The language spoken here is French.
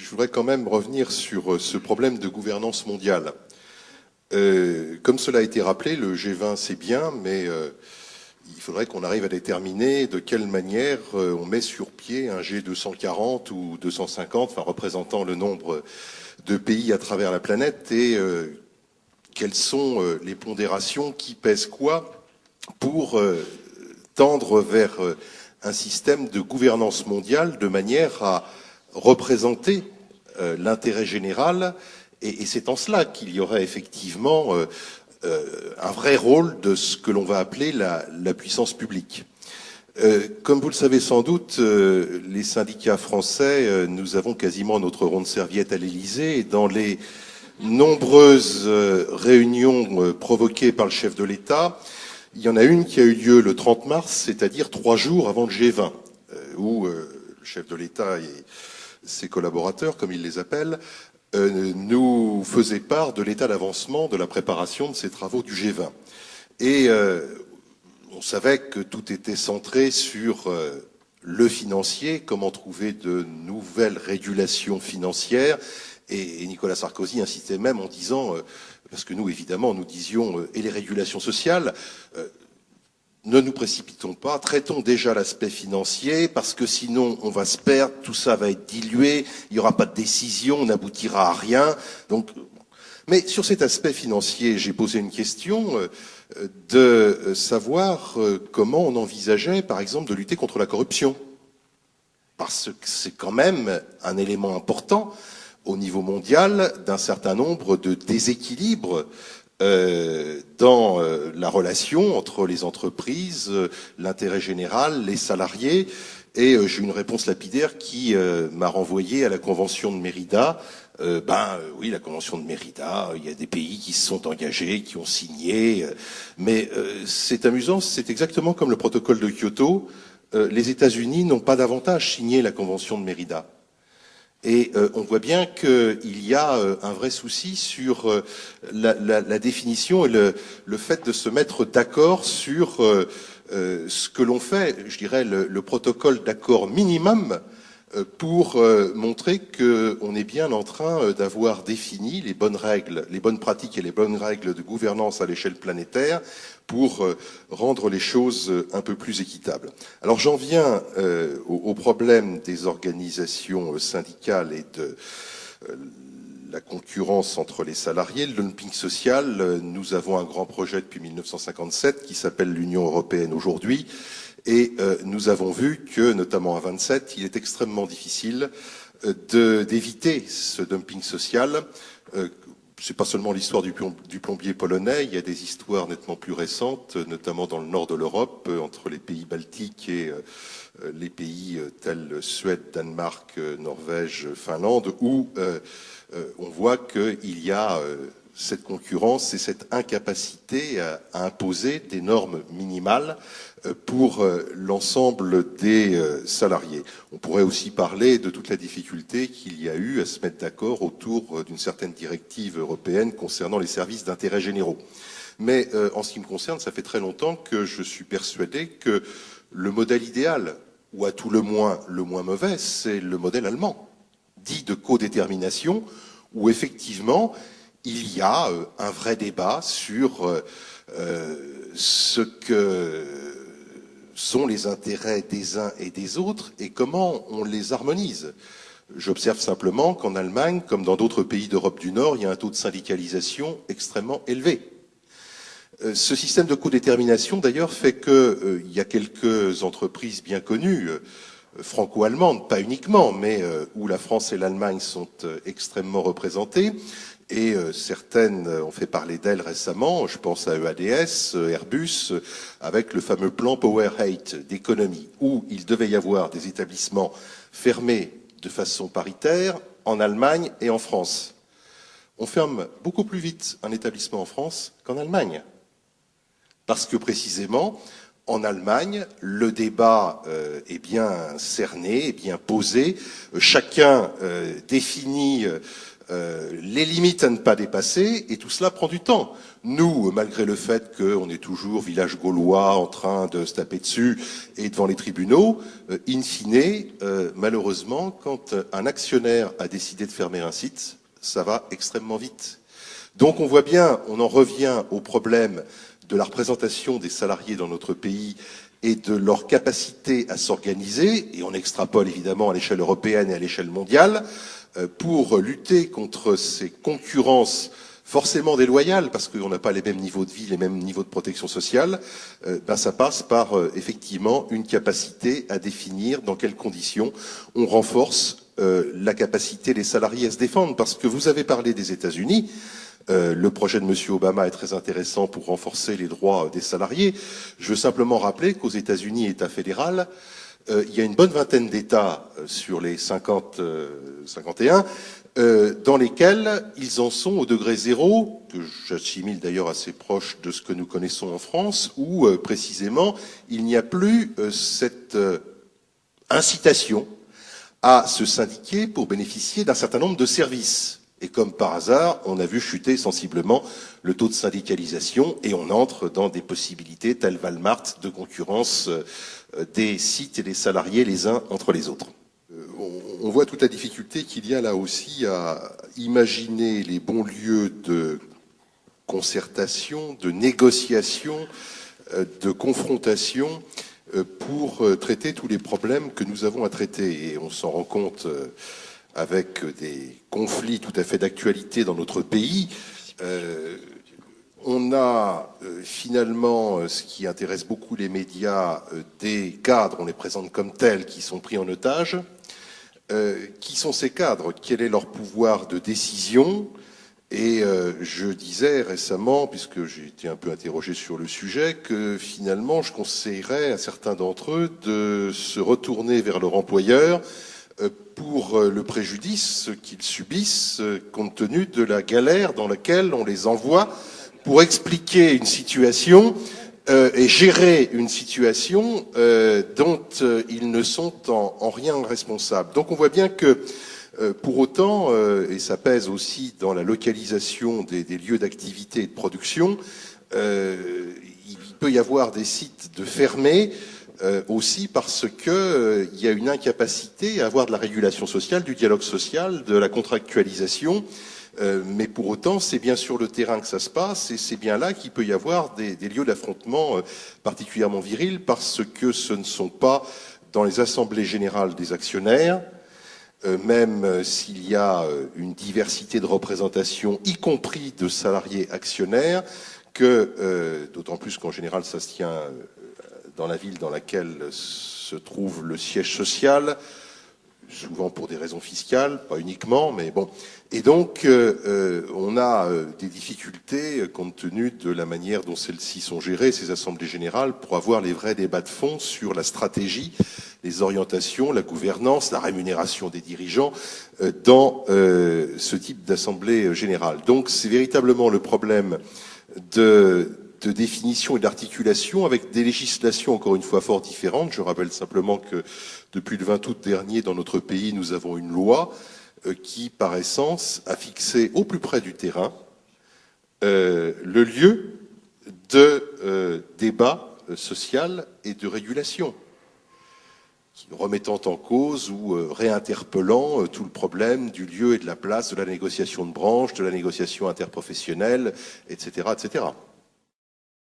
je voudrais quand même revenir sur ce problème de gouvernance mondiale. Comme cela a été rappelé, le G20 c'est bien, mais il faudrait qu'on arrive à déterminer de quelle manière on met sur pied un G240 ou 250, enfin représentant le nombre de pays à travers la planète, et quelles sont les pondérations qui pèsent quoi pour tendre vers un système de gouvernance mondiale de manière à représenter l'intérêt général, et c'est en cela qu'il y aurait effectivement un vrai rôle de ce que l'on va appeler la puissance publique. Comme vous le savez sans doute, les syndicats français, nous avons quasiment notre rond de serviette à l'Élysée, et dans les nombreuses réunions provoquées par le chef de l'État, il y en a une qui a eu lieu le 30 mars, c'est-à-dire 3 jours avant le G20, où le chef de l'État et ses collaborateurs, comme il les appelle, nous faisaient part de l'état d'avancement de la préparation de ces travaux du G20. Et on savait que tout était centré sur le financier, comment trouver de nouvelles régulations financières. Et Nicolas Sarkozy insistait même en disant, parce que nous évidemment nous disions, et les régulations sociales, ne nous précipitons pas, traitons déjà l'aspect financier, parce que sinon on va se perdre, tout ça va être dilué, il n'y aura pas de décision, on n'aboutira à rien. Donc, mais sur cet aspect financier, j'ai posé une question de savoir comment on envisageait, par exemple, de lutter contre la corruption. Parce que c'est quand même un élément important au niveau mondial d'un certain nombre de déséquilibres dans la relation entre les entreprises, l'intérêt général, les salariés. Et j'ai une réponse lapidaire qui m'a renvoyé à la Convention de Mérida. Oui, la Convention de Mérida, il y a des pays qui se sont engagés, qui ont signé. Mais c'est amusant, c'est exactement comme le protocole de Kyoto. Les États-Unis n'ont pas davantage signé la Convention de Mérida. Et on voit bien qu'il y a un vrai souci sur la définition et le fait de se mettre d'accord sur ce que l'on fait, je dirais le protocole d'accord minimum pour montrer qu'on est bien en train d'avoir défini les bonnes règles, les bonnes pratiques et les bonnes règles de gouvernance à l'échelle planétaire pour rendre les choses un peu plus équitables. Alors j'en viens au problème des organisations syndicales et de la concurrence entre les salariés, le dumping social. Nous avons un grand projet depuis 1957 qui s'appelle l'Union européenne aujourd'hui, et nous avons vu que, notamment à 27, il est extrêmement difficile d'éviter ce dumping social. C'est pas seulement l'histoire du plombier polonais, il y a des histoires nettement plus récentes, notamment dans le nord de l'Europe, entre les pays baltiques et les pays tels Suède, Danemark, Norvège, Finlande, où on voit qu'il y a cette concurrence et cette incapacité à imposer des normes minimales pour l'ensemble des salariés. On pourrait aussi parler de toute la difficulté qu'il y a eu à se mettre d'accord autour d'une certaine directive européenne concernant les services d'intérêt généraux. Mais en ce qui me concerne, ça fait très longtemps que je suis persuadé que le modèle idéal, ou à tout le moins mauvais, c'est le modèle allemand, dit de codétermination, où effectivement il y a un vrai débat sur ce que sont les intérêts des uns et des autres et comment on les harmonise. J'observe simplement qu'en Allemagne, comme dans d'autres pays d'Europe du Nord, il y a un taux de syndicalisation extrêmement élevé. Ce système de codétermination, d'ailleurs, fait qu'il y a quelques entreprises bien connues, franco-allemandes, pas uniquement, mais où la France et l'Allemagne sont extrêmement représentées. Et certaines ont fait parler d'elles récemment, je pense à EADS, Airbus, avec le fameux plan Power 8 d'économie, où il devait y avoir des établissements fermés de façon paritaire en Allemagne et en France. On ferme beaucoup plus vite un établissement en France qu'en Allemagne. Parce que précisément, en Allemagne, le débat est bien cerné, est bien posé. Chacun définit les limites à ne pas dépasser, et tout cela prend du temps. Nous, malgré le fait qu'on est toujours village gaulois en train de se taper dessus et devant les tribunaux, in fine, malheureusement, quand un actionnaire a décidé de fermer un site, ça va extrêmement vite. Donc on voit bien, on en revient au problème de la représentation des salariés dans notre pays et de leur capacité à s'organiser, et on extrapole évidemment à l'échelle européenne et à l'échelle mondiale, pour lutter contre ces concurrences forcément déloyales, parce qu'on n'a pas les mêmes niveaux de vie, les mêmes niveaux de protection sociale, ça passe par effectivement une capacité à définir dans quelles conditions on renforce la capacité des salariés à se défendre. Parce que vous avez parlé des États-Unis, le projet de M. Obama est très intéressant pour renforcer les droits des salariés. Je veux simplement rappeler qu'aux États-Unis, État fédéral, il y a une bonne vingtaine d'États sur les 51 dans lesquels ils en sont au degré zéro, que j'assimile d'ailleurs assez proche de ce que nous connaissons en France, où précisément il n'y a plus cette incitation à se syndiquer pour bénéficier d'un certain nombre de services. Et comme par hasard, on a vu chuter sensiblement le taux de syndicalisation et on entre dans des possibilités telles Walmart de concurrence des sites et des salariés les uns entre les autres. On voit toute la difficulté qu'il y a là aussi à imaginer les bons lieux de concertation, de négociation, de confrontation pour traiter tous les problèmes que nous avons à traiter. Et on s'en rend compte avec des conflits tout à fait d'actualité dans notre pays. On a finalement, ce qui intéresse beaucoup les médias, des cadres, on les présente comme tels, qui sont pris en otage. Qui sont ces cadres? Quel est leur pouvoir de décision? Et je disais récemment, puisque j'ai été un peu interrogé sur le sujet, que finalement je conseillerais à certains d'entre eux de se retourner vers leur employeur pour le préjudice qu'ils subissent compte tenu de la galère dans laquelle on les envoie pour expliquer une situation et gérer une situation dont ils ne sont en rien responsables. Donc on voit bien que pour autant, et ça pèse aussi dans la localisation des lieux d'activité et de production, il peut y avoir des sites de fermés aussi parce que il y a une incapacité à avoir de la régulation sociale, du dialogue social, de la contractualisation. Mais pour autant, c'est bien sur le terrain que ça se passe et c'est bien là qu'il peut y avoir des lieux d'affrontement particulièrement virils parce que ce ne sont pas dans les assemblées générales des actionnaires, même s'il y a une diversité de représentation, y compris de salariés actionnaires, que d'autant plus qu'en général ça se tient dans la ville dans laquelle se trouve le siège social, souvent pour des raisons fiscales, pas uniquement, mais bon. Et donc, on a des difficultés compte tenu de la manière dont celles-ci sont gérées, ces assemblées générales, pour avoir les vrais débats de fond sur la stratégie, les orientations, la gouvernance, la rémunération des dirigeants dans ce type d'assemblée générale. Donc, c'est véritablement le problème de définition et d'articulation avec des législations encore une fois fort différentes. Je rappelle simplement que depuis le 20 août dernier, dans notre pays, nous avons une loi qui, par essence, a fixé au plus près du terrain le lieu de débat social et de régulation, remettant en cause ou réinterpellant tout le problème du lieu et de la place de la négociation de branche, de la négociation interprofessionnelle, etc., etc.